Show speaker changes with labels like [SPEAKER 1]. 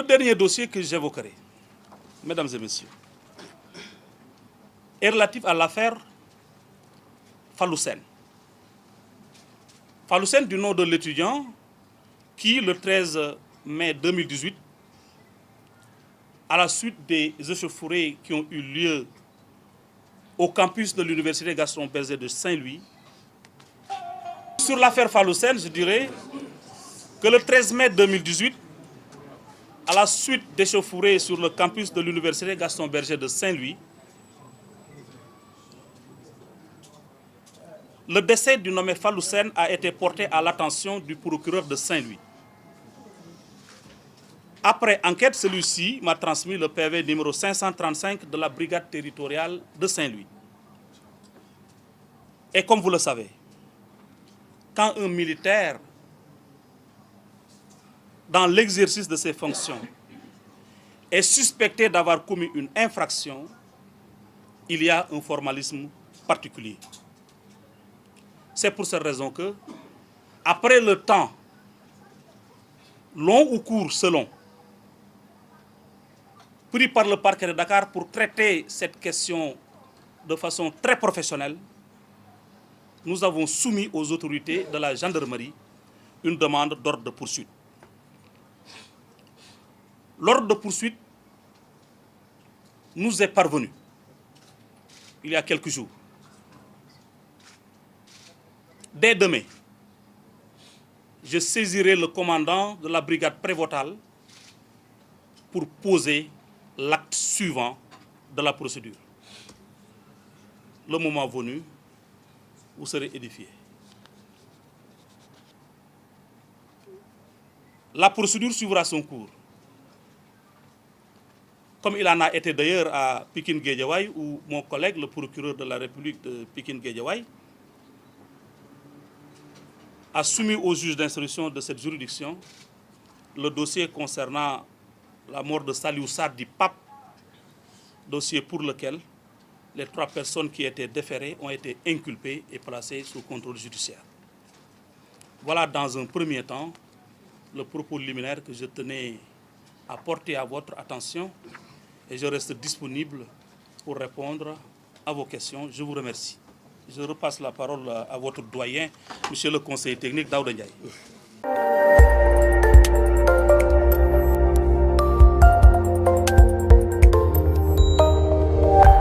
[SPEAKER 1] dernier dossier que j'évoquerai, mesdames et messieurs, est relatif à l'affaire Fallou Sène. Fallou Sène, du nom de l'étudiant qui, le 13 mai 2018, à la suite des échauffourées qui ont eu lieu au campus de l'université Gaston Berger de Saint-Louis. Sur l'affaire Fallou Sène, je dirais que le 13 mai 2018, à la suite d'échauffourées sur le campus de l'université Gaston Berger de Saint-Louis, le décès du nommé Fallou Sène a été porté à l'attention du procureur de Saint-Louis. Après enquête, celui-ci m'a transmis le PV numéro 535 de la brigade territoriale de Saint-Louis. Et comme vous le savez, quand un militaire, dans l'exercice de ses fonctions, est suspecté d'avoir commis une infraction, il y a un formalisme particulier. C'est pour cette raison que, après le temps, long ou court selon, pris par le parquet de Dakar pour traiter cette question de façon très professionnelle, nous avons soumis aux autorités de la gendarmerie une demande d'ordre de poursuite. L'ordre de poursuite nous est parvenu il y a quelques jours. Dès demain, je saisirai le commandant de la brigade prévôtale pour poser l'acte suivant de la procédure. Le moment venu, vous serez édifiés. La procédure suivra son cours. Comme il en a été d'ailleurs à Pikine-Guédiawaye, où mon collègue, le procureur de la République de Pikine-Guédiawaye, a soumis au juge d'instruction de cette juridiction le dossier concernant la mort de Saliou Sarr dit Pape, dossier pour lequel les 3 personnes qui étaient déférées ont été inculpées et placées sous contrôle judiciaire. Voilà dans un premier temps le propos liminaire que je tenais à porter à votre attention et je reste disponible pour répondre à vos questions. Je vous remercie. Je repasse la parole à votre doyen, monsieur le conseiller technique Daouda Ndiaye.